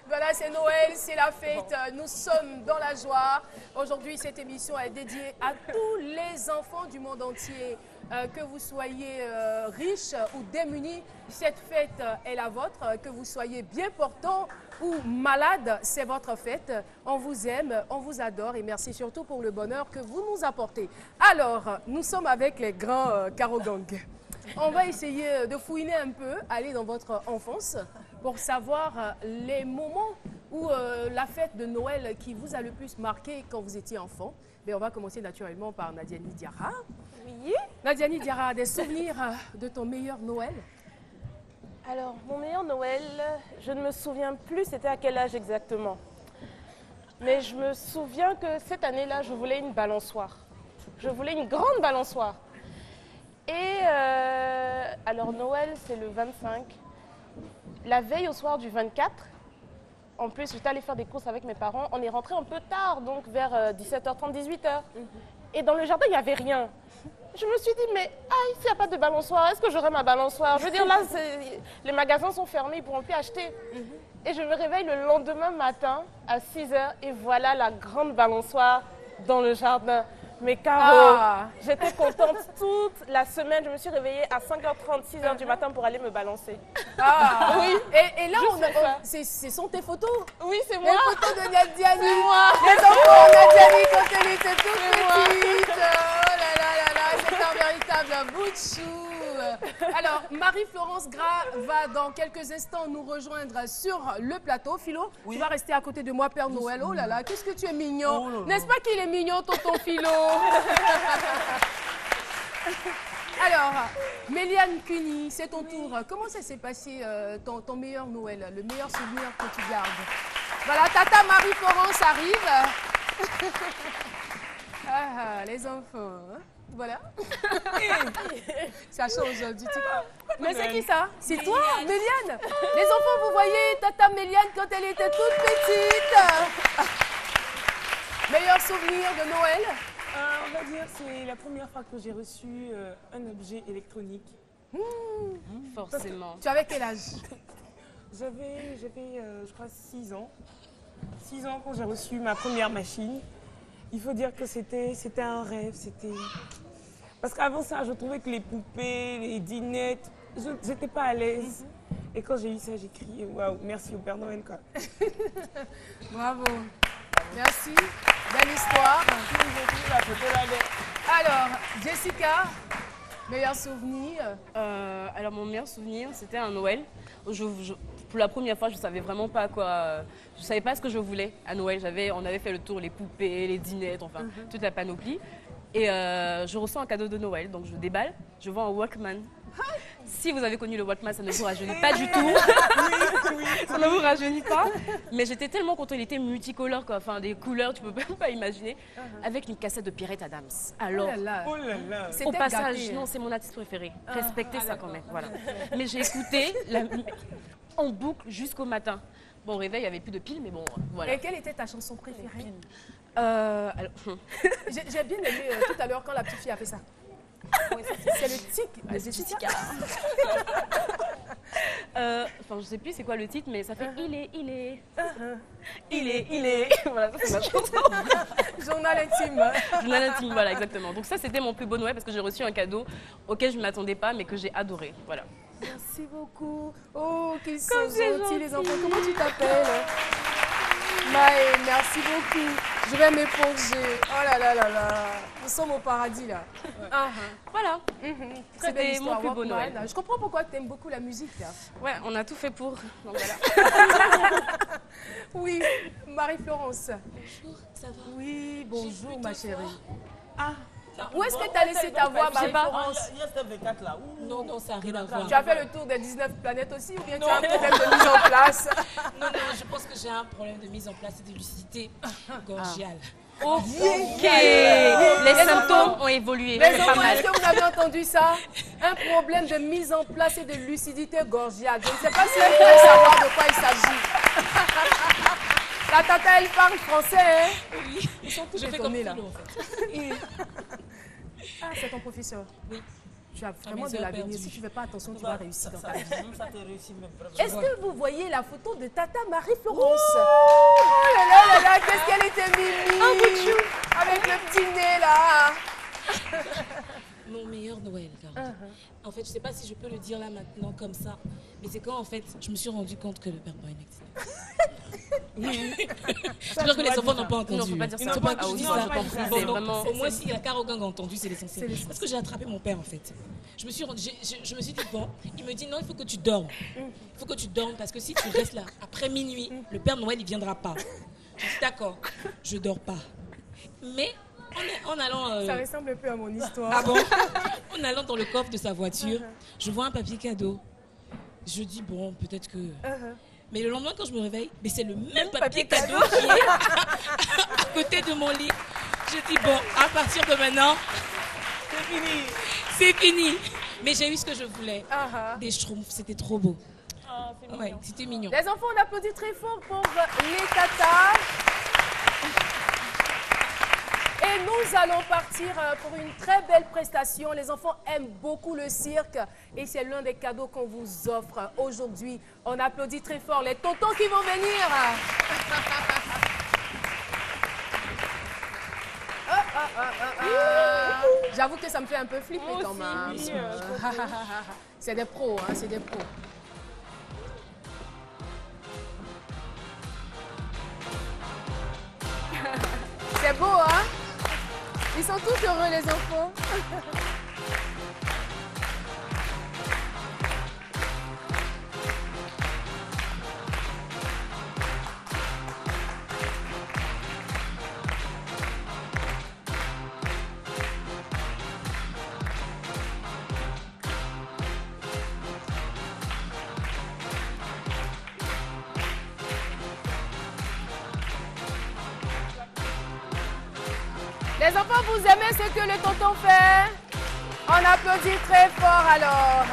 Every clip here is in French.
Voilà, c'est Noël, c'est la fête. Nous sommes dans la joie. Aujourd'hui, cette émission est dédiée à tous les enfants du monde entier. Que vous soyez riches ou démunis, cette fête est la vôtre. Que vous soyez bien portant ou malade, c'est votre fête. On vous aime, on vous adore et merci surtout pour le bonheur que vous nous apportez. Alors, nous sommes avec les grands Caro Gang. On va essayer de fouiner un peu, aller dans votre enfance pour savoir les moments où la fête de Noël qui vous a le plus marqué quand vous étiez enfant. Mais on va commencer naturellement par Nadiani Diarra. Oui. Nadiani Diarra, des souvenirs de ton meilleur Noël? Alors, mon meilleur Noël, je ne me souviens plus c'était à quel âge exactement. Mais je me souviens que cette année-là, je voulais une balançoire. Je voulais une grande balançoire. Et alors Noël, c'est le 25. La veille au soir du 24, en plus, j'étais allée faire des courses avec mes parents. On est rentré un peu tard, donc vers 17h30, 18h. Et dans le jardin, il n'y avait rien. Je me suis dit, mais s'il n'y a pas de balançoire, est-ce que j'aurai ma balançoire? Je veux dire, là, les magasins sont fermés, ils ne pourront plus acheter. Et je me réveille le lendemain matin à 6h et voilà la grande balançoire dans le jardin. Mais Caro, j'étais contente toute la semaine. Je me suis réveillée à 5h30, 6h du matin pour aller me balancer. Oui. Et là, ce sont tes photos? Oui, c'est moi. Les photos de Nadiani. C'est moi. Les enfants de Nadiani quand elle était toute petite. Oh là là là là, c'est un véritable bout de chou. Alors, Marie-Florence Gras va dans quelques instants nous rejoindre sur le plateau. Philo, tu vas rester à côté de moi, Père Noël. Oh là là, qu'est-ce que tu es mignon. N'est-ce pas qu'il est mignon, tonton Philo? Alors, Méliane Cuny, c'est ton tour. Comment ça s'est passé ton meilleur Noël, le meilleur souvenir que tu gardes? Voilà, Tata Marie-Florence arrive. Les enfants, hein? Voilà. Ça change du tout. Mais c'est qui ça? C'est toi, Méliane. Les enfants, vous voyez Tata Méliane quand elle était toute petite. Meilleur souvenir de Noël? On va dire c'est la première fois que j'ai reçu un objet électronique. Forcément. Tu avais quel âge? J'avais, je crois, 6 ans. 6 ans quand j'ai reçu ma première machine. Il faut dire que c'était un rêve. Parce qu'avant ça, je trouvais que les poupées, les dinettes, je n'étais pas à l'aise. Et quand j'ai eu ça, j'ai crié waouh, merci au Père Noël, quoi. Bravo. Merci. Belle histoire. Alors, Jessica, meilleur souvenir? Alors, mon meilleur souvenir, c'était un Noël. Pour la première fois, je ne savais vraiment pas quoi. Je ne savais pas ce que je voulais à Noël. On avait fait le tour, les poupées, les dinettes, enfin, toute la panoplie. Et je reçois un cadeau de Noël, donc je déballe, je vois un Walkman. Si vous avez connu le Walkman, ça ne vous rajeunit pas du tout. Ça ne vous rajeunit pas. Mais j'étais tellement contente, il était multicolore, quoi. Enfin, des couleurs, tu peux même pas imaginer. Avec une cassette de Pirate Adams. Alors, Oh là là. au passage, non, c'est mon artiste préféré. Respectez ça quand même. Voilà. Mais j'ai écouté en boucle jusqu'au matin. Bon, au réveil, il n'y avait plus de piles, mais bon, voilà. Et quelle était ta chanson préférée? Alors, J'ai bien aimé tout à l'heure quand la petite fille a fait ça. C'est le tic de Jessica. Enfin, je sais plus c'est quoi le titre, mais ça fait il est. Voilà, ça c'est ma chanson. Journal intime. Journal intime, voilà, exactement. Donc ça, c'était mon plus beau Noël parce que j'ai reçu un cadeau auquel je ne m'attendais pas, mais que j'ai adoré. Voilà. Merci beaucoup. Oh, qu'ils sont gentils les enfants. Comment tu t'appelles? Maë, merci beaucoup. Je vais m'éponger. Oh là là là là. Nous sommes au paradis là. Voilà. C'était mon plus beau Noël. Je comprends pourquoi tu aimes beaucoup la musique là. Ouais, on a tout fait pour. Donc voilà. Oui, Marie-Florence. Bonjour, ça va? Oui, bonjour ma chérie. Ah, Où est-ce que tu as laissé ta voix, Marie-Florence? Il y a cette 24 là. Non, non, ça n'a rien à voir. Tu as fait le tour des 19 planètes aussi ou bien tu as un problème de mise en place? Non, non, je pense que j'ai un problème de mise en place et de lucidité gorgiale. Ok. Les symptômes ont évolué. Les C'est pas enfants, mal. est-ce que vous avez entendu ça? Un problème de mise en place et de lucidité gorgiale. Je ne sais pas si elle voudrait savoir de quoi il s'agit. La tata, elle parle français, hein? Oui. Ils sont tous Je fais comme étonnés là. Philo, en fait. Ah, c'est ton professeur. Oui. Tu as vraiment de heures l'avenir. perdues. Si tu ne fais pas attention, tu vas réussir dans ta vie. Ça te réussit même vraiment. Est-ce que vous voyez la photo de Tata Marie-Florence? Oh là là, qu'est-ce qu'elle était mimi! Avec le petit nez là! Mon meilleur Noël, Caroline. En fait, je sais pas si je peux le dire là maintenant comme ça, mais c'est quand en fait je me suis rendu compte que le Père Noël existait. J'espère que les enfants n'ont pas entendu. Non, faut pas dire ça. Faut pas que je Ah, dise non, ça. j'ai compris, Bon, c'est donc, vraiment- au moins si la Caro Gang a entendu, c'est l'essentiel. Parce que j'ai attrapé mon père en fait. Je me suis dit bon, il me dit non, il faut que tu dormes. Il faut que tu dormes parce que si tu restes là après minuit, le Père Noël il viendra pas. Je dis d'accord, je dors pas. Mais en allant Ça ressemble un peu à mon histoire. ah bon? En allant dans le coffre de sa voiture, je vois un papier cadeau. Je dis, bon, peut-être que... Mais le lendemain, quand je me réveille, mais c'est le même papier cadeau qui est à côté de mon lit. Je dis, bon, à partir de maintenant, C'est fini. c'est fini. Mais j'ai eu ce que je voulais. Ah, Des schtroumpfs, c'était trop beau. Ah, c'est Ouais, mignon. c'était mignon. Les enfants, on applaudit très fort pour les tatas. Et nous allons partir pour une très belle prestation. Les enfants aiment beaucoup le cirque et c'est l'un des cadeaux qu'on vous offre aujourd'hui. On applaudit très fort les tontons qui vont venir. J'avoue que ça me fait un peu flipper Moi quand aussi, même. oui, C'est des pros, hein, c'est des pros. C'est beau, hein? Ils sont tous heureux, les enfants. Les enfants, vous aimez ce que le tonton fait? On applaudit très fort alors.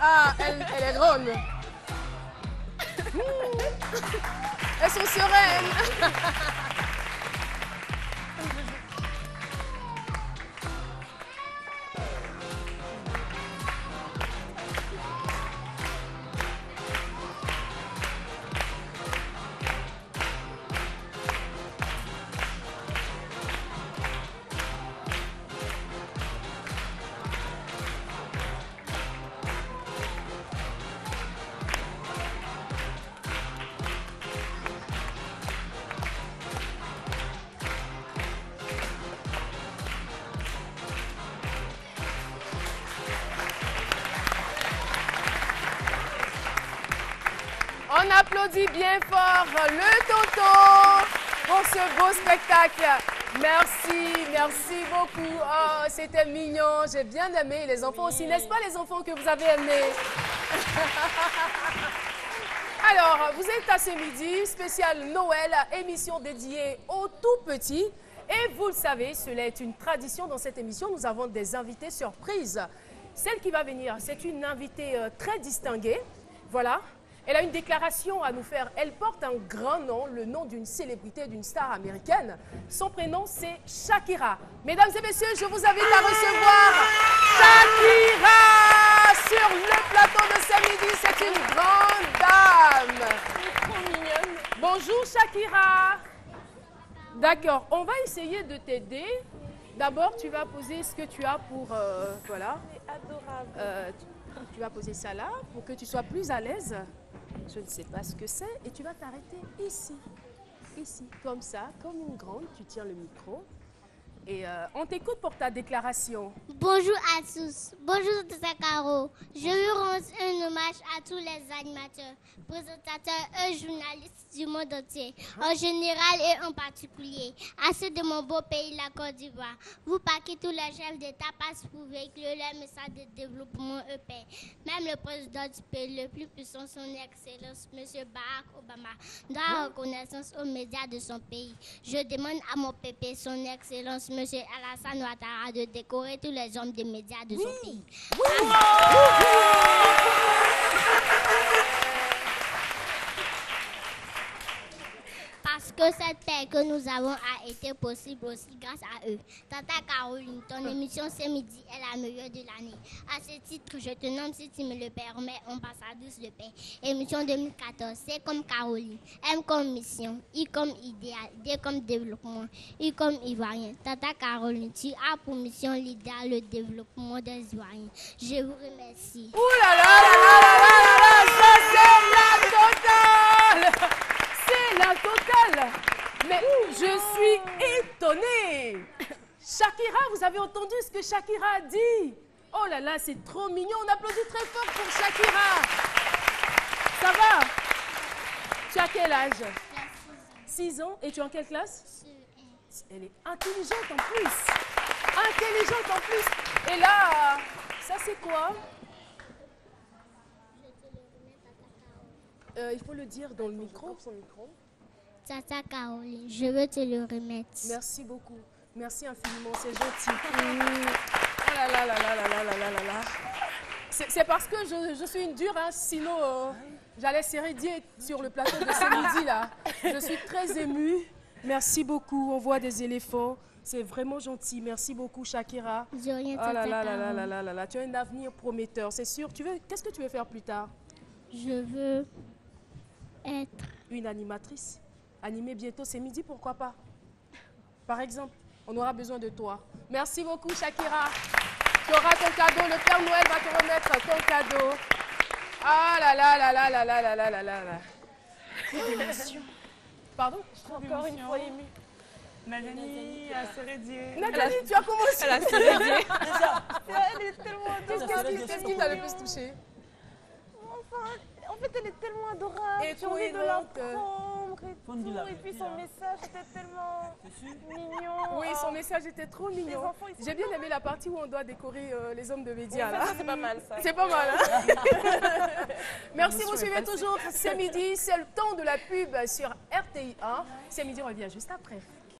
Ah, elle est drôle. Elles sont sereines. On applaudit bien fort le tonton pour ce beau spectacle. Merci, merci beaucoup. Oh, c'était mignon, j'ai bien aimé. Les enfants aussi, n'est-ce pas les enfants que vous avez aimés? Alors, vous êtes à ce midi, spécial Noël, émission dédiée aux tout petits. Et vous le savez, cela est une tradition dans cette émission. Nous avons des invités surprises. Celle qui va venir, c'est une invitée très distinguée. Voilà. Elle a une déclaration à nous faire. Elle porte un grand nom, le nom d'une célébrité, d'une star américaine. Son prénom, c'est Shakira. Mesdames et messieurs, je vous invite à recevoir Shakira sur le plateau de ce midi. C'est une grande dame. Trop mignonne. Bonjour Shakira. D'accord, on va essayer de t'aider. D'abord, tu vas poser ce que tu as pour... voilà. C'est adorable. Tu vas poser ça là pour que tu sois plus à l'aise. Je ne sais pas ce que c'est. Et tu vas t'arrêter ici. Ici, comme ça, comme une grande. Tu tiens le micro. Et on t'écoute pour ta déclaration. Bonjour à tous. Bonjour Tata Caro. Je veux rendre un hommage à tous les animateurs, présentateurs et journalistes du monde entier, en général et en particulier, à ceux de mon beau pays, la Côte d'Ivoire. Vous par qui tous les chefs d'État passent pour véhiculer leur message de développement et paix. Même le président du pays le plus puissant, son Excellence, M. Barack Obama, doit reconnaissance aux médias de son pays. Je demande à mon pépé, son Excellence, M. Alassane Ouattara, de décorer tous les hommes des médias de son pays. Parce que cette paix que nous avons a été possible aussi grâce à eux. Tata Caroline, ton émission ce midi est la meilleure de l'année. À ce titre, je te nomme, si tu me le permets, ambassadrice de paix. Émission 2014, c'est comme Caroline. M comme mission, I comme idéal, D comme développement, I comme ivoirien. Tata Caroline, tu as pour mission l'idéal, le développement des Ivoiriens. Je vous remercie. Ouh là là là là là là là, ça c'est la totale. C'est la totale. Mais je suis étonnée. Shakira, vous avez entendu ce que Shakira a dit? Oh là là, c'est trop mignon. On applaudit très fort pour Shakira. Ça va? Tu as quel âge? 6 ans. Et tu es en quelle classe? Elle est intelligente en plus. Intelligente en plus. Et là, ça c'est quoi? Il faut le dire dans le micro. Tata Caroline, je veux te le remettre. Merci beaucoup. Merci infiniment, c'est gentil. Oh là là là là là là là là là là. C'est parce que je suis une dure, hein, sinon j'allais s'éradier sur le plateau de ce midi là. Je suis très émue. Merci beaucoup. On voit des éléphants. C'est vraiment gentil. Merci beaucoup, Shakira. De rien, Oh là Tata là là là Caroline. là là là là. Tu as un avenir prometteur, c'est sûr. Qu'est-ce que tu veux faire plus tard? Je veux être Une animatrice. Animer bientôt, c'est midi, pourquoi pas? Par exemple, on aura besoin de toi. Merci beaucoup, Shakira. Tu auras ton cadeau. Le Père Noël va te remettre ton cadeau. Ah là là là là là là là là là là là. Pardon? Encore une fois émue. Nathalie a Sérédier. Nathalie, tu as commencé. Elle est tellement adorable. Qu'est-ce qui t'a le plus touché? Enfin, en fait, elle est tellement adorable. Et J'ai envie de la donc, prendre et tout. Et puis son message était tellement mignon. Oui, son message était trop Les mignon. enfants, ils sont J'ai bien aimé la partie où on doit décorer les hommes de médias. Là. Ça, c'est pas mal, ça. C'est pas mal. Hein? Merci, vous suivez toujours. C'est midi, c'est le temps de la pub sur RTI 1. C'est midi, on revient juste après.